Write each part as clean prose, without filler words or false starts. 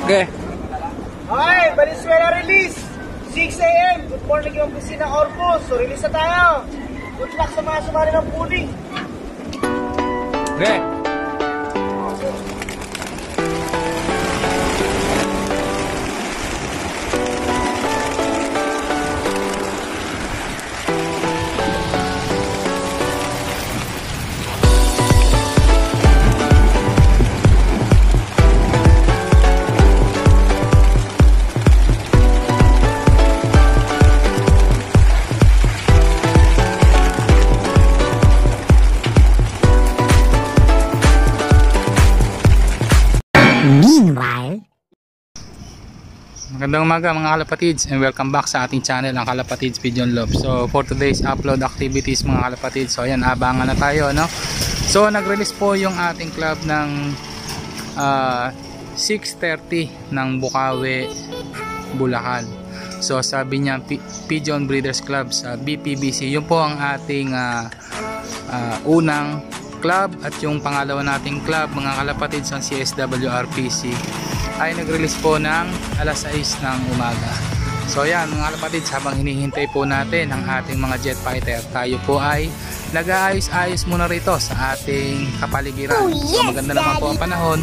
Okay. Okay, Valenzuela release. 6 AM. Good morning yung Busina Orpus. So release na tayo. Good luck sa mga sumari ng puling. Okay. Meanwhile, Magandang umaga mga kalapatids and welcome back sa ating channel ang Kalapatids Pigeon Love. So for today's upload activities mga kalapatids, so ayan, abangan na tayo, no? So nag-release po yung ating club ng 6:30 ng Bukawi, Bulacan. So sabi niya Pigeon Breeders Club sa BPBC, yun po ang ating unang club, at yung pangalawa nating club mga kalapatids ang CSWRPC ay nag-release po ng alas 6 ng umaga. So ayan mga kalapatids, habang hinihintay po natin ang ating mga jet fighter, tayo po ay nag-aayos-ayos muna rito sa ating kapaligiran. So maganda naman po ang panahon.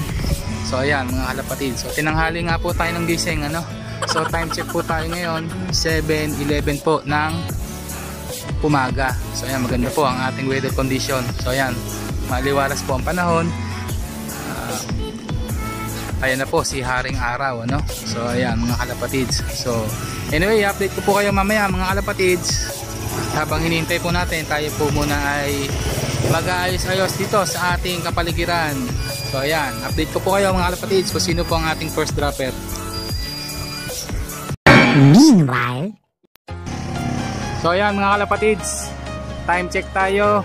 So ayan mga kalapatids, so tinanghali nga po tayo ng gising, ano? So time check po tayo ngayon 7:11 po ng umaga. So ayan, maganda po ang ating weather condition. So ayan, maliwalas po ang panahon. Ayan na po si Haring Araw, ano? So ayan mga kalapatids. So anyway, update ko po kayo mamaya mga kalapatids. Habang hinihintay po natin, tayo po muna ay mag-aayos-ayos dito sa ating kapaligiran. So ayan, update ko po kayo mga kalapatids kung sino po ang ating first dropper. meanwhile, So ayan mga kalapatids, time check tayo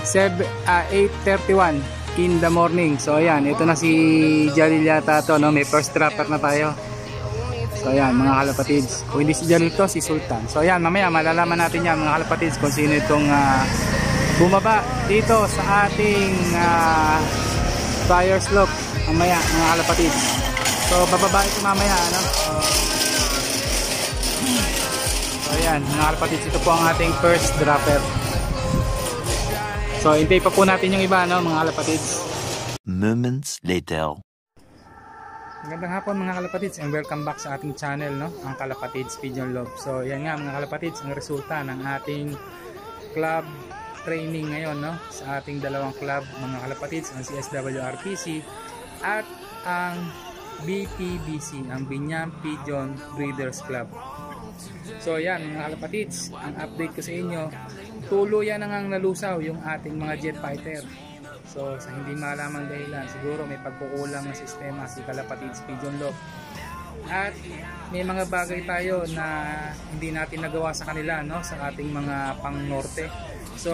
8:31 in the morning. So ayan, ito na si Jalil yata to, no? May first dropper na tayo. So ayan mga kalapatids, kung hindi si Jalil to, si Sultan. So ayan, mamaya malalaman natin yan mga kalapatids kung sino itong bumaba dito sa ating flyer slope mamaya mga kalapatids. So bababa ito mamaya, ano? So ayan mga kalapatids, ito po ang ating first dropper. So hintay pa po natin yung iba, no mga kalapatids. Moments later. Magandang hapon mga kalapatids and welcome back sa ating channel, no, ang Kalapatids Pigeon Love. So yan nga mga kalapatids, ang resulta ng ating club training ngayon, no, sa ating dalawang club mga kalapatids, ang CSWRPC at ang BPBC, ang Binyam Pigeon Breeders Club. So yan mga kalapatids, ang update ko sa inyo, tuluyan na ngang nalusaw yung ating mga jet fighter. So sa hindi malamang dahilan, siguro may pagkukulang na sistema si Kalapatids Pigeon Love, at may mga bagay tayo na hindi natin nagawa sa kanila, no, sa ating mga pang norte. So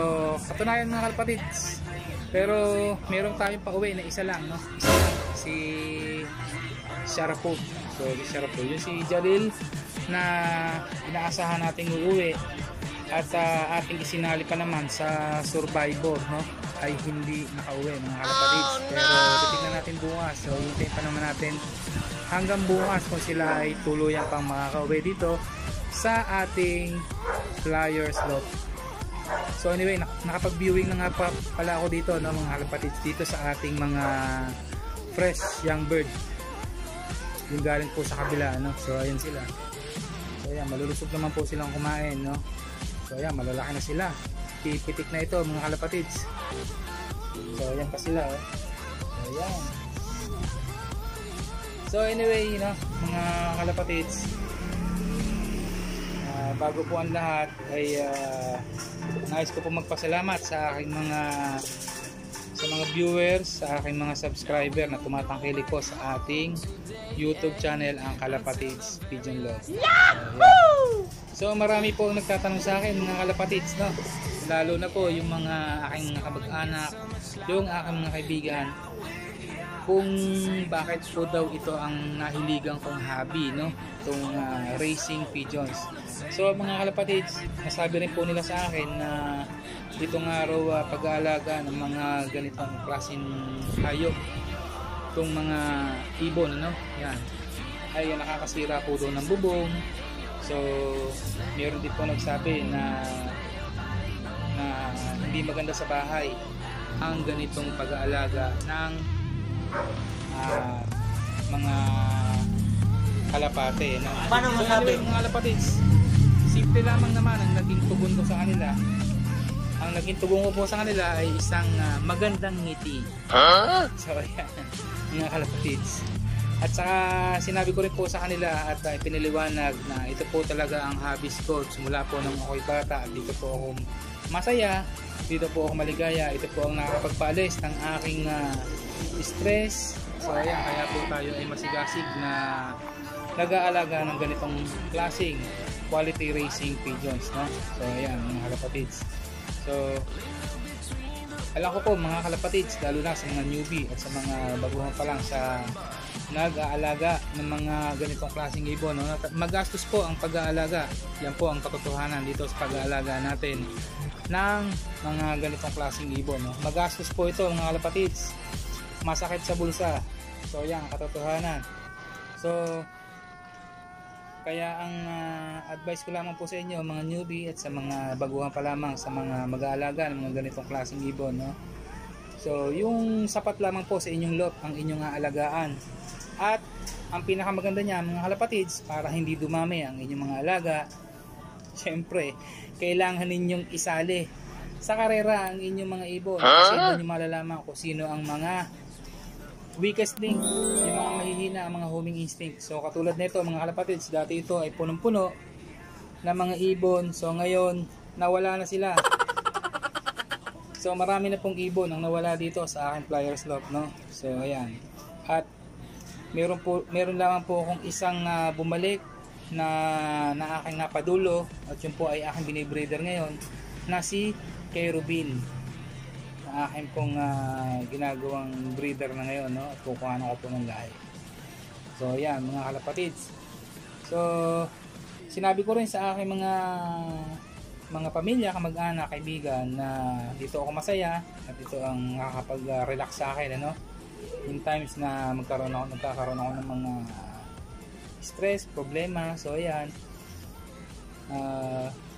katunayan mga kalapatids, pero meron tayong pauwi na isa lang, no, si Sharapov. So Sharapov, yung si Jalil na inaasahan nating uuwi at ating isinali pa naman sa Survivor, no, ay hindi nakauwi mga kalapatids. Pero titignan natin bukas. So hintayin pa naman natin hanggang bukas kung sila ay tuluyan pang makakauwi dito sa ating flyer slope. So anyway, nakapag-viewing na nga pala ako dito, no, mga kalapatids, dito sa ating mga fresh young bird, yung galing po sa kabila, no. So ayun sila. So ayan, malulusog naman po silang kumain, no. So ayan, malalaki na sila. Pipitik na ito mga kalapatids. So ayan pa sila, oh. So ayan. So anyway, you know, mga kalapatids, bago po ang lahat ay nais ko po magpasalamat sa aking mga viewers, sa aking mga subscriber na tumatangkilik po sa ating YouTube channel, ang Kalapatids Pigeon Love. So marami po nagtatanong sa akin mga kalapatids, no, lalo na po yung mga aking kamag-anak, yung aking mga kaibigan, kung bakit po daw ito ang nahiligan kong hobby, no, itong racing pigeons. So mga kalapatids, nasabi rin po nila sa akin na itong araw pag-aalaga ng mga ganitong klaseng hayop itong mga ibon, ano, yan, ay nakakasira po doon ng bubong. So meron din po nagsabi na hindi maganda sa bahay ang ganitong pag-aalaga ng mga kalapate, no? Paano So masabi? anyway, mga kalapatids, simple lamang naman ang naging tugon ko sa kanila. Ang naging tugon ko po sa kanila ay isang magandang ngiti. So ayan, mga kalapatids. At saka sinabi ko rin po sa kanila at piniliwanag na ito po talaga ang hobbies ko simula po nung ako'y bata. At dito po ako masaya, dito po ako maligaya, ito po ang nakakapagpaalis ng aking stress. So ayan, kaya po tayo ay masigasig na nag-aalaga ng ganitong klaseng quality racing pigeons, no? So ayan, mga kalapatids. So alam ko po mga kalapatids, lalo na sa mga newbie at sa mga baguhan pa lang sa nag-aalaga ng mga ganitong klaseng ibon, no? Magastos po ang pag-aalaga. Yan po ang katotohanan dito sa pag-aalaga natin ng mga ganitong klaseng ibon, no? Magastos po ito mga kalapatids, masakit sa bulsa. So yan ang katotohanan. So kaya ang advice ko lamang po sa inyo mga newbie at sa mga baguhan pa lamang sa mga mag-aalaga ng mga ganitong klaseng ibon, no? So yung sapat lamang po sa inyong lot ang inyong aalagaan. At ang pinakamaganda niya mga kalapatids, para hindi dumami ang inyong mga alaga, syempre kailangan ninyong isali sa karera ang inyong mga ibon, kasi doon nyo malalaman kung sino ang mga weakest link, yung mga mahihina, ang mga homing instinct. So katulad nito mga kalapatids, dati ito ay punong-puno na mga ibon. So ngayon nawala na sila. So marami na pong ibon ang nawala dito sa aking flyers loft, no? So ayan. At meron lamang po akong isang bumalik na aking napadulo, at yun po ay aking binibreeder ngayon na si Kerubin, na aking pong ginagawang breeder na ngayon, no? At kukuhanan ko po ng lahi. So ayan mga kalapatids. So sinabi ko rin sa aking mga pamilya, kamag-anak, kaibigan na dito ako masaya at ito ang nakakapag-relax sa akin, ano? In times na nagkakaroon ako ng mga stress, problema. So ayan,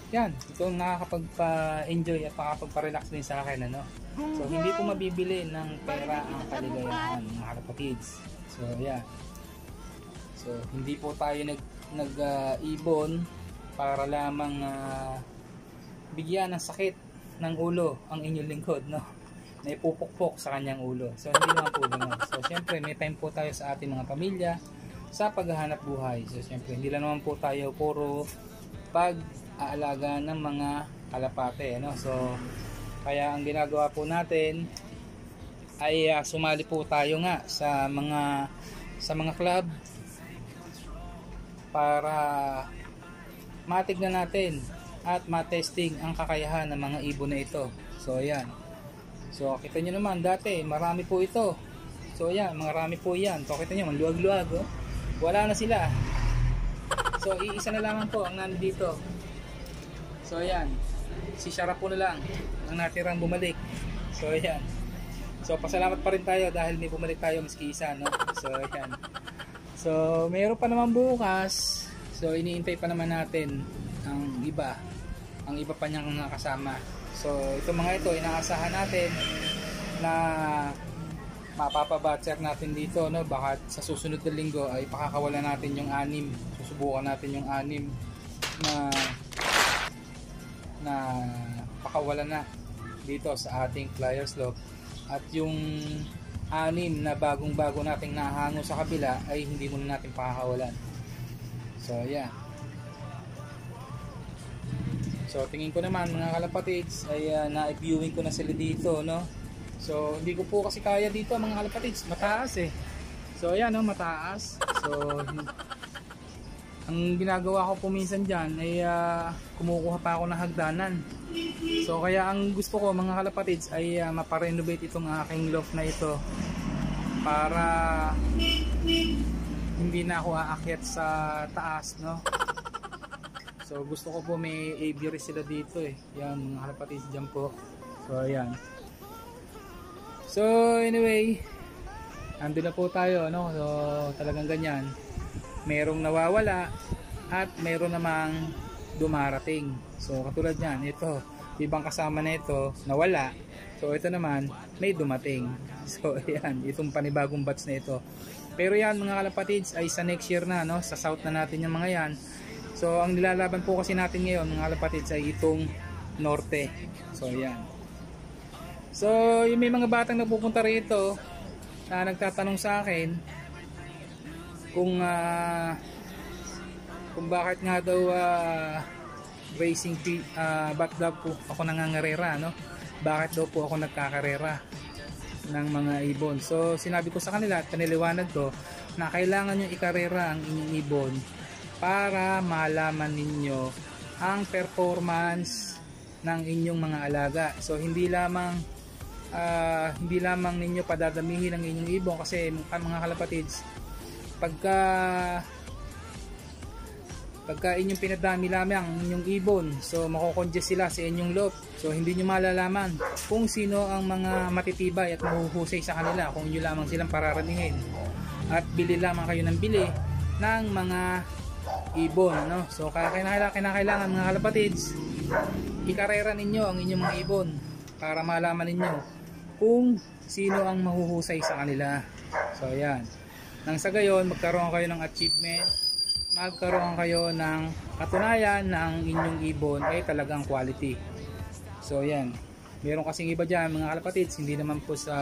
yan, ito ang nakakapagpa-enjoy at nakakapagpa-relax din sa akin, ano? So hindi po mabibili ng pera ang kaligayahan mga kalapatids. So ayan, so hindi po tayo nag-ibon para lamang bigyan ng sakit ng ulo ang inyong lingkod, no? Na ipupukpok sa kanyang ulo. So hindi naman po ganoon. So syempre may time po tayo sa ating mga pamilya sa paghahanap buhay. So syempre hindi lang naman po tayo puro pag-aalaga ng mga kalapate, no? So kaya ang ginagawa po natin ay sumali po tayo nga sa mga club para matignan natin at matesting ang kakayahan ng mga ibon na ito. So ayan. So kita nyo naman dati marami po ito. So ayan, marami po yan. So kita nyo, luwag-luwag, oh. Wala na sila. So iisa na lamang po ang nandito. So ayan, si Shara po na lang ang natirang bumalik. So ayan. So pasalamat pa rin tayo dahil may bumalik tayo maski isa, no? So ayan. So mayroon pa naman bukas. So iniintay pa naman natin ang iba pa niyang kasama. So ito mga ito inaasahan natin na mapapabatcher natin dito, no? Baka sa susunod na linggo ay pakakawalan natin yung 6. Susubukan natin yung 6 na pakawalan na dito sa ating flyers loft, at yung 6 na bagong-bago nating nahango sa kabila ay hindi muna natin pakakawalan. So yeah. So tingin ko naman mga kalapatids ay na-viewing ko na sila dito, no? So hindi ko po kasi kaya dito mga kalapatids, mataas eh. So ayan, no, mataas. So ang ginagawa ko po minsan dyan ay kumukuha pa ako ng hagdanan. So kaya ang gusto ko mga kalapatids ay maparenovate itong aking loft na ito para hindi na ako aakyat sa taas, no? So gusto ko po may aviary sila dito eh. Yan mga kalapatids dyan po. So ayan. So anyway, andun na po tayo, no? So talagang ganyan, merong nawawala at meron namang dumarating. So katulad niyan, ito ibang kasama na ito nawala, so ito naman may dumating. So ayan, itong panibagong batch na ito. Pero yan mga kalapatids ay sa next year na, no? Sa south na natin yung mga yan. So ang nilalaban po kasi natin ngayon mga kalapatids ay itong norte. So ayan. So yung may mga batang napupunta rito na nagtatanong sa akin kung bakit nga daw racing ba't daw po ako nangangarera, no? Bakit daw po ako nagkakarera ng mga ibon. So sinabi ko sa kanila at paniliwanag ko na kailangan nyo ikarera ang inyong ibon para malaman ninyo ang performance ng inyong mga alaga. So hindi lamang ninyo padadamihin ang inyong ibon, kasi mga kalapatids, pagka inyong pinadami lamang ang inyong ibon, so makokongest sila sa inyong loop. So hindi nyo malalaman kung sino ang mga matitibay at mahuhusay sa kanila kung inyo lamang silang pararamihin at bili lamang kayo ng bili ng mga ibon, no? So kinakailangan mga kalapatids, ikarera ninyo ang inyong mga ibon para malaman ninyo kung sino ang mahuhusay sa kanila. So ayan, nang sa gayon magkaroon kayo ng achievement, magkaroon kayo ng katunayan na ang inyong ibon ay talagang quality. So yan, meron kasing iba dyan mga kalapatids, hindi naman po sa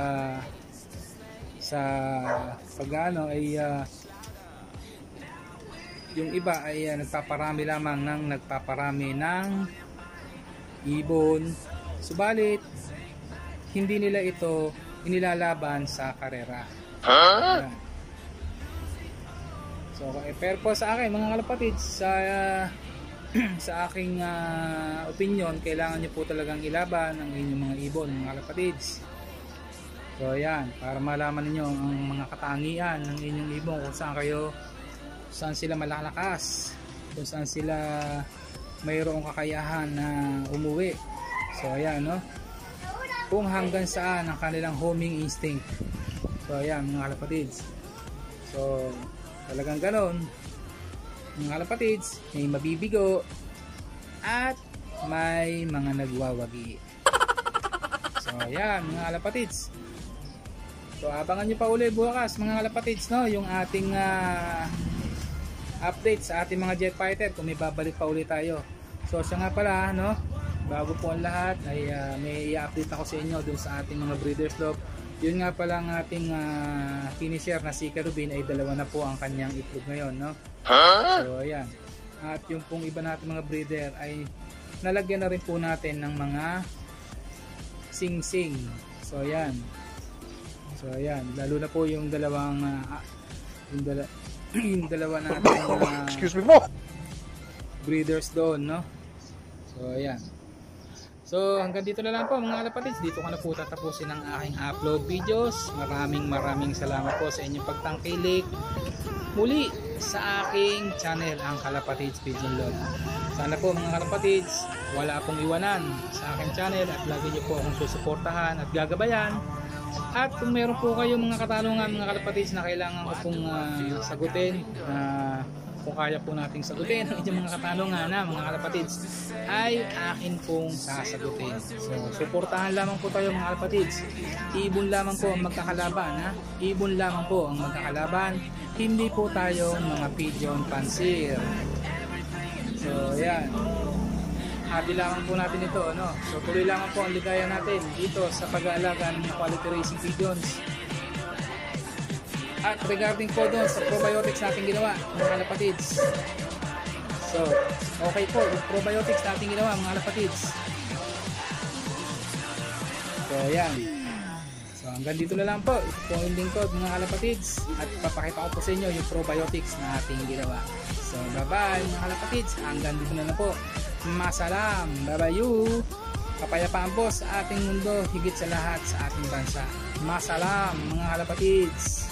pag-ano ay yung iba ay nagpaparami lamang ng ibon, subalit hindi nila ito inilalaban sa karera. Yan. So, pero po sa akin mga kalapatids, sa aking opinion, kailangan nyo po talagang ilaban ang inyong mga ibon mga kalapatids. So ayan, para malaman niyo ang mga katangian ng inyong ibon, kung saan sila malalakas, kung saan sila mayroong kakayahan na umuwi. So ayan, no? Kung hanggang saan ang kanilang homing instinct. So ayan mga kalapatids. So talagang ganon mga kalapatids, may mabibigo at may mga nagwawagi. So ayan mga kalapatids, so abangan nyo pa uli bukas mga kalapatids, no, yung ating update sa ating mga jet fighter, kung may babalik pa uli tayo. So siya nga pala, no, bago po ang lahat ay may i-update ako sa inyo dun sa ating mga breeders log. Yun nga pala ang ating finisher na si Carubin ay dalawa na po ang kanyang itlog ngayon, no? So ayan. At yung pong iba natin mga breeder ay nalagyan na rin po natin ng mga sing-sing. So ayan. So ayan, lalo na po yung dalawang yung dalawa natin excuse me po, breeders doon, no? So ayan. So hanggang dito na lang po mga kalapatids. Dito ko na po tatapusin ang aking upload videos. Maraming salamat po sa inyong pagtangkilik muli sa aking channel, ang Kalapatids Pigeon Lord. Sana po mga kalapatids, wala akong iwanan sa aking channel at lagi niyo po akong susuportahan at gagabayan. At kung meron po kayong mga katanungan mga kalapatids na kailangan ko pong sagutin, kung kaya po nating sagutin ang inyong mga katanungan na mga kalapatids, ay akin pong sasagutin. So suportahan lamang po tayo mga kalapatids. Ibon lamang po ang magkakalaban, ha? Ibon lamang po ang magkakalaban, hindi po tayong mga pigeon pansir. So yan, happy lamang po natin ito, no? So tuloy lamang po ang ligaya natin dito sa pag-aalaga ng quality racing pigeons. At regarding po doon sa probiotics natin ginawa mga kalapatids, so okay po, probiotics natin ginawa mga kalapatids. So ayan, so hanggang dito na lang po. Ito po yung lingkod mga kalapatids, at papakita ko po sa inyo yung probiotics na ating ginawa. So bye bye mga kalapatids, hanggang dito na lang po. Masalam, bye bye you. Kapayapaan po sa ating mundo, higit sa lahat sa ating bansa. Masalam mga kalapatids.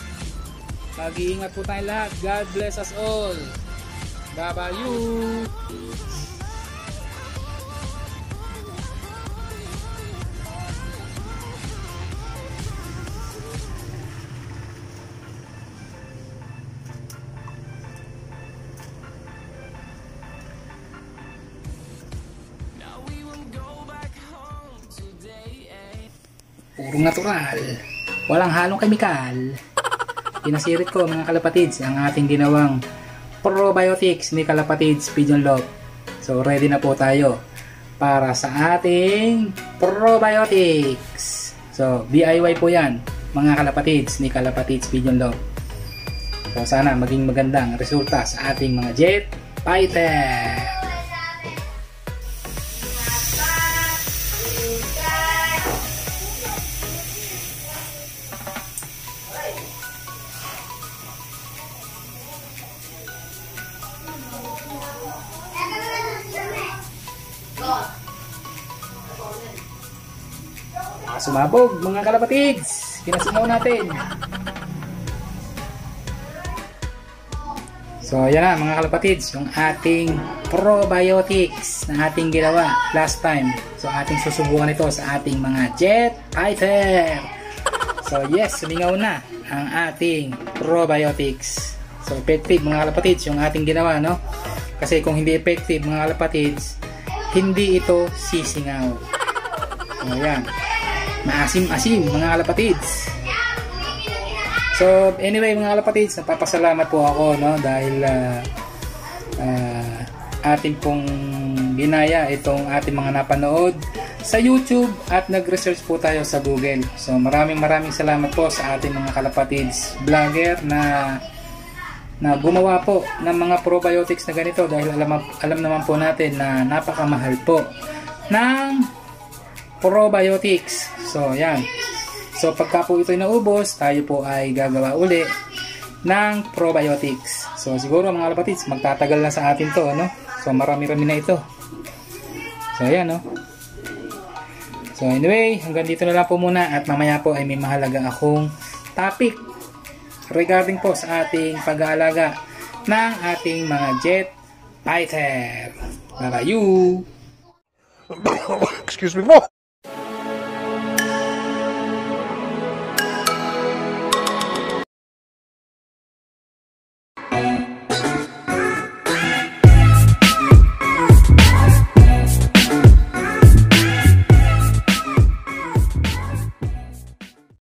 Mag-iingat po tayong lahat. God bless us all. Bye-bye. Purong natural. Walang halong kemikal. Pinasirit ko mga kalapatids ang ating ginawang probiotics ni Kalapatids Pigeon Love. So ready na po tayo para sa ating probiotics. So DIY po yan mga kalapatids ni Kalapatids Pigeon Love. So sana maging magandang resulta sa ating mga jet fighter. Sumabog mga kalapatids, pinasingaw natin. So yan na mga kalapatids, yung ating probiotics na ating ginawa last time. So ating susubukan ito sa ating mga jet fighter. So yes, sumingaw na ang ating probiotics. So effective mga kalapatids yung ating ginawa, no? Kasi kung hindi effective mga kalapatids, hindi ito sisingaw. So yan, maasim-asim mga kalapatids. So anyway mga kalapatids, napapasalamat po ako, no, dahil ating pong ginaya itong ating mga napanood sa YouTube at nag-research po tayo sa Google. So maraming salamat po sa ating mga kalapatids vlogger na gumawa po ng mga probiotics na ganito, dahil alam naman po natin na napakamahal po ng probiotics. So yan. So pagka po ito'y naubos, tayo po ay gagawa uli ng probiotics. So siguro mga kalapatids, magtatagal na sa atin to, no? So marami-rami na ito. So ayan, no? So anyway, hanggang dito na lang po muna, at mamaya po ay may mahalaga akong topic regarding po sa ating pag-aalaga ng ating mga jet fighter. Bye-bye! Excuse me po.